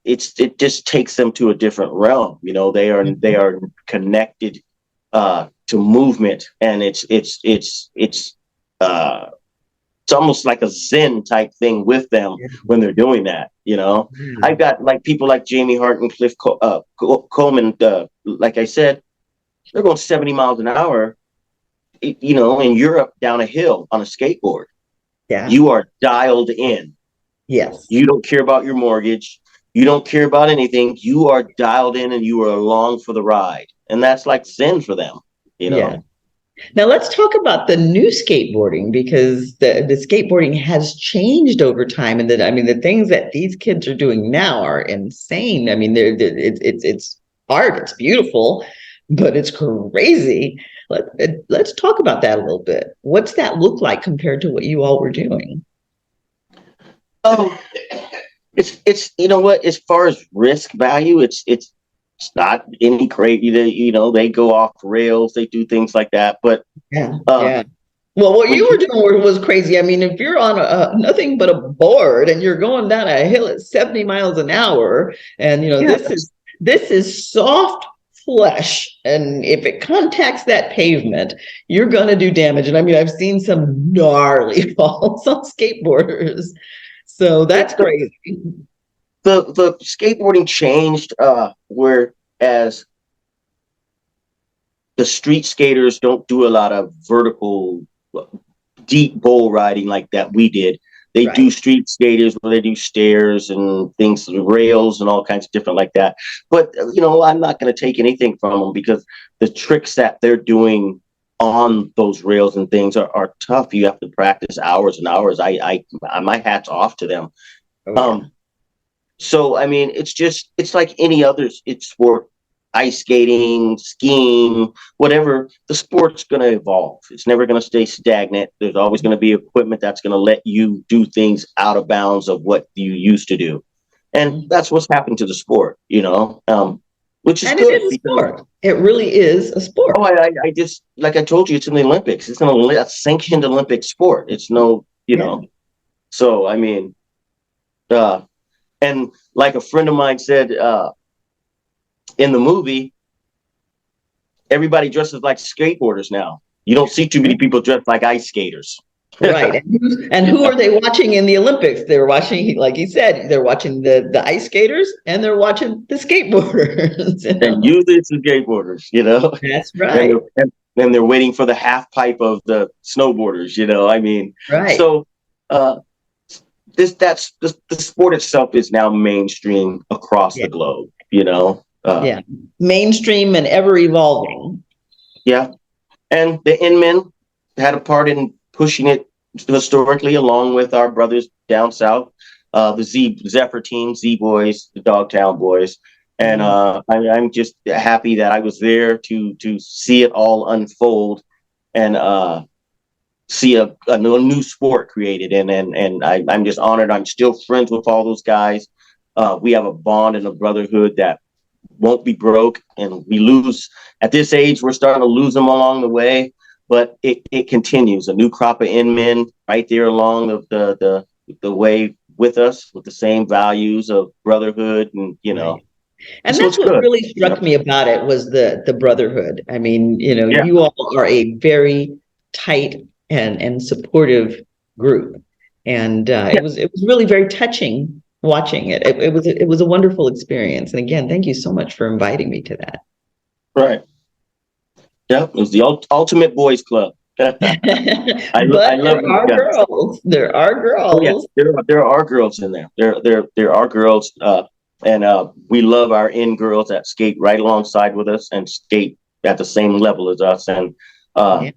it just takes them to a different realm. You know, they are connected to movement, and uh, it's almost like a Zen type thing with them Yeah. when they're doing that. You know, Yeah. I've got like people like Jamie Hart and Cliff Coleman. Like I said, they're going 70 miles an hour. You know, in Europe down a hill on a skateboard. Yeah. You are dialed in. Yes. You don't care about your mortgage. You don't care about anything. You are dialed in and you are along for the ride. And that's like Zen for them, you Yeah. know? Now let's talk about the new skateboarding, because the skateboarding has changed over time, and that, I mean, the things that these kids are doing now are insane. I mean, it's art, it's beautiful, but it's crazy. Let's talk about that a little bit. What's that look like compared to what you all were doing? Oh, it's you know what, as far as risk value, it's not any crazy. You know, they go off rails, they do things like that. But Yeah, uh yeah. Well, what when you were you doing was crazy. I mean, if you're on nothing but a board and you're going down a hill at 70 miles an hour, and yeah, this is soft flesh, and if it contacts that pavement, you're gonna do damage. And I mean, I've seen some gnarly falls on skateboarders, so that's the, crazy. the skateboarding changed whereas the street skaters don't do a lot of vertical deep bowl riding like that we did. They do Right. street skaters where they do stairs and things, rails and all kinds of different like that. But you know, I'm not going to take anything from them because the tricks that they're doing on those rails and things are tough. You have to practice hours and hours. My hat's off to them. Oh yeah. Um, so I mean, it's like any other sport, ice skating, skiing, whatever. The sport's going to evolve. It's never going to stay stagnant. There's always going to be equipment that's going to let you do things out of bounds of what you used to do, and that's what's happened to the sport. You know, which is And it good is a because sport. It really is a oh, sport. I just like I told you, it's in the Olympics. It's a sanctioned Olympic sport. It's no, you Yeah. know. So I mean, uh, and like a friend of mine said in the movie, everybody dresses like skateboarders now. You don't see too many people dressed like ice skaters. Right. And who are they watching in the Olympics? They're watching, like you said, they're watching the ice skaters and they're watching the skateboarders. You And know? usually it's the skateboarders, you know, That's and right. they're waiting for the half pipe of the snowboarders, you know. I mean, Right. so uh, the sport itself is now mainstream across Yeah. the globe, you know. Yeah. Mainstream and ever evolving. Yeah, and the Inmen had a part in pushing it historically, along with our brothers down south, the Zephyr team, Z Boys, the Dogtown Boys, and Mhm. I'm just happy that I was there to see it all unfold and see a new sport created, and I'm just honored. I'm still friends with all those guys. We have a bond and a brotherhood that won't be broke, and we lose at this age. We're starting to lose them along the way, but it continues. A new crop of men right there along the way with us, with the same values of brotherhood, and you know, Right. And so that's it's what good. really You know? struck me about it was the brotherhood. I mean, you know, Yeah, you all are a very tight and supportive group. And yeah, it was really very touching watching it. It was a wonderful experience. And again, thank you so much for inviting me to that. right. Yeah, it was the ultimate boys club. I But love there these are guys. girls. There are Oh yeah, girls. there are girls in there. There are girls, and we love our in girls that skate right alongside with us and skate at the same level as us. And uh, Yeah.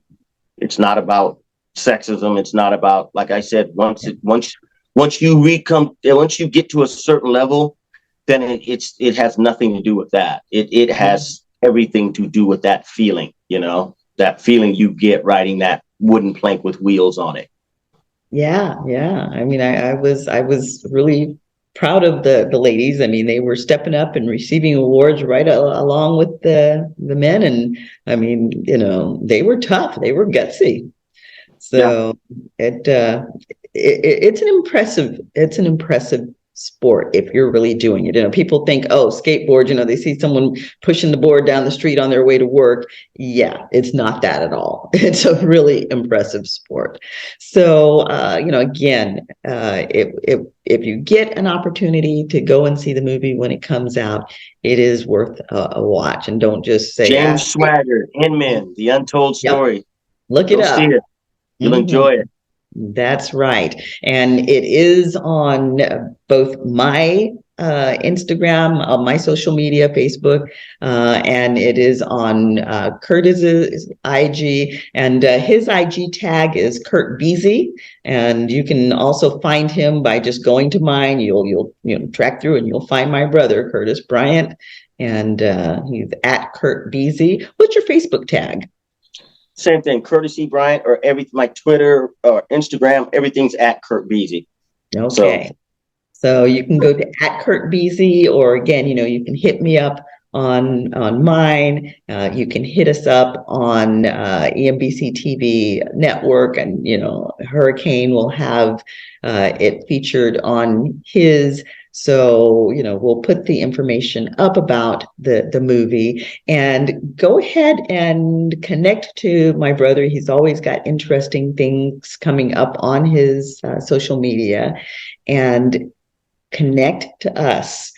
it's not about sexism. It's not about, like I said, Yeah. once you get to a certain level, then it has nothing to do with that. It has everything to do with that feeling. You know, that feeling you get riding that wooden plank with wheels on it. Yeah, yeah. I mean, I was really proud of the ladies. I mean, they were stepping up and receiving awards right along with the men. And I mean, they were tough. They were gutsy. Yeah. So it's an impressive sport if you're really doing it. People think, oh, skateboard, they see someone pushing the board down the street on their way to work. Yeah, it's not that at all. It's a really impressive sport. So, again, if you get an opportunity to go and see the movie when it comes out, it is worth a watch. And don't just say, James Swagger, Inman, The Untold Story. Yep. Look it Go up. see it. You'll enjoy it. That's right. And it is on both my Instagram, my social media, Facebook, and it is on Curtis's IG, and his IG tag is CurtBeasy, and you can also find him by just going to mine. You'll track through and you'll find my brother, Curtis Bryant, and he's at CurtBeasy. What's your Facebook tag? Same thing, Curtis E Bryant, or my Twitter or Instagram, everything's at CurtBeasy. Okay. So you can go to at CurtBeasy, or again, you can hit me up on mine. You can hit us up on EMBC TV network, and Hurricane will have it featured on his. So, we'll put the information up about the movie, and go ahead and connect to my brother. He's always got interesting things coming up on his social media, and connect to us.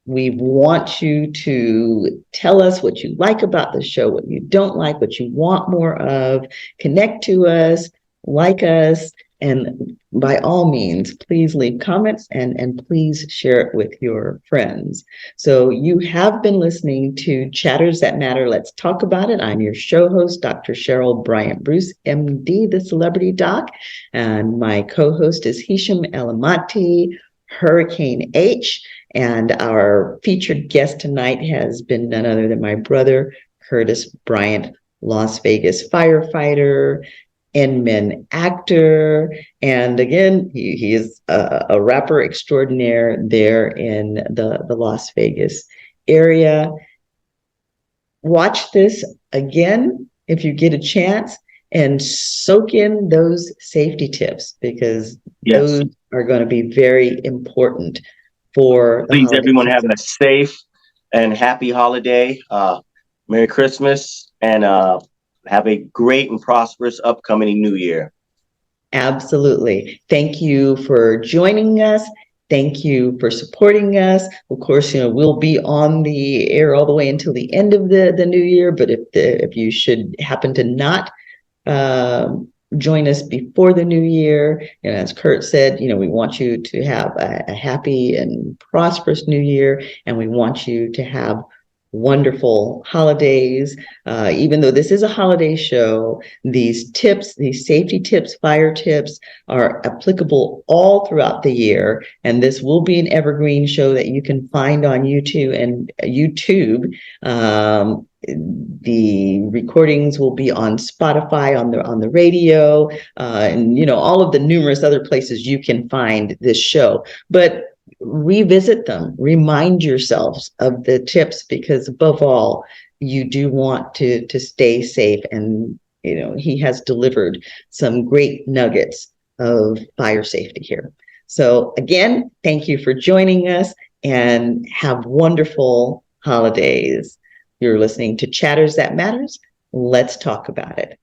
We want you to tell us what you like about the show, what you don't like, what you want more of. Connect to us, like us, and by all means, please leave comments and please share it with your friends. So you have been listening to Chatters That Matter. Let's talk about it. I'm your show host, Dr. Cheryl Bryant Bruce, MD, the Celebrity Doc, and my co-host is Hisham Elamati, Hurricane H, and our featured guest tonight has been none other than my brother, Curtis Bryant, Las Vegas firefighter, Inman actor, and again, he is a rapper extraordinaire there in the Las Vegas area. Watch this again if you get a chance, and soak in those safety tips, because those are going to be very important for please everyone having a safe and happy holiday. Merry Christmas, and have a great and prosperous upcoming new year. Absolutely. Thank you for joining us. Thank you for supporting us. Of course, we'll be on the air all the way until the end of the new year, but if you should happen to not join us before the new year, as Kurt said, we want you to have a happy and prosperous new year, and we want you to have wonderful holidays. Even though this is a holiday show, these tips, these safety tips, fire tips, are applicable all throughout the year. And this will be an evergreen show that you can find on YouTube. The recordings will be on Spotify, on the radio, and all of the numerous other places you can find this show. But revisit them, remind yourselves of the tips, because above all, you do want to stay safe. And he has delivered some great nuggets of fire safety here. So again, thank you for joining us, and have wonderful holidays. You're listening to Chatters That Matters. Let's talk about it.